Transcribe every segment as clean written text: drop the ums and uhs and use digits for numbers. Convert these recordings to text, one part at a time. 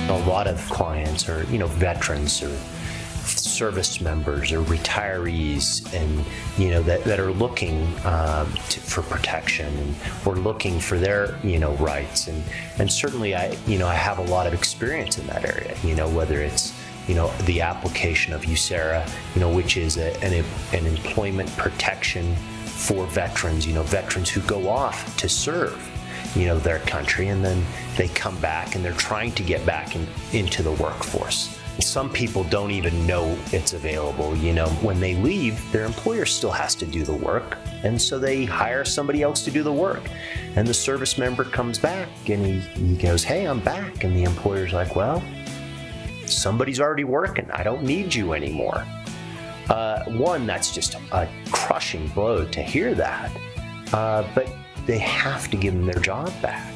A lot of clients are, veterans or service members or retirees, and that are looking for protection, and or looking for their rights, and certainly I have a lot of experience in that area. Whether it's the application of USERRA, which is an employment protection for veterans, veterans who go off to serve their country, and then they come back and they're trying to get back into the workforce. Some people don't even know it's available. When they leave, their employer still has to do the work, and so they hire somebody else to do the work. And the service member comes back and he goes, "Hey, I'm back." And the employer's like, "Well, somebody's already working. I don't need you anymore." One, that's just a crushing blow to hear that. But they have to give them their job back.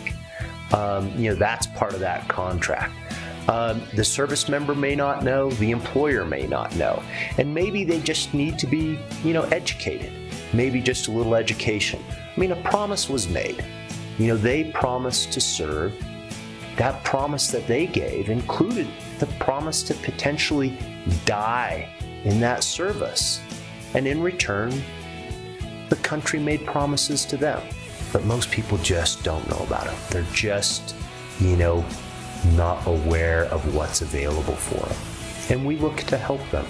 That's part of that contract. The service member may not know, the employer may not know, and maybe they just need to be, educated. Maybe just a little education. A promise was made. They promised to serve. That promise that they gave included the promise to potentially die in that service. And in return, the country made promises to them. But most people just don't know about it. They're just, not aware of what's available for them. And we look to help them.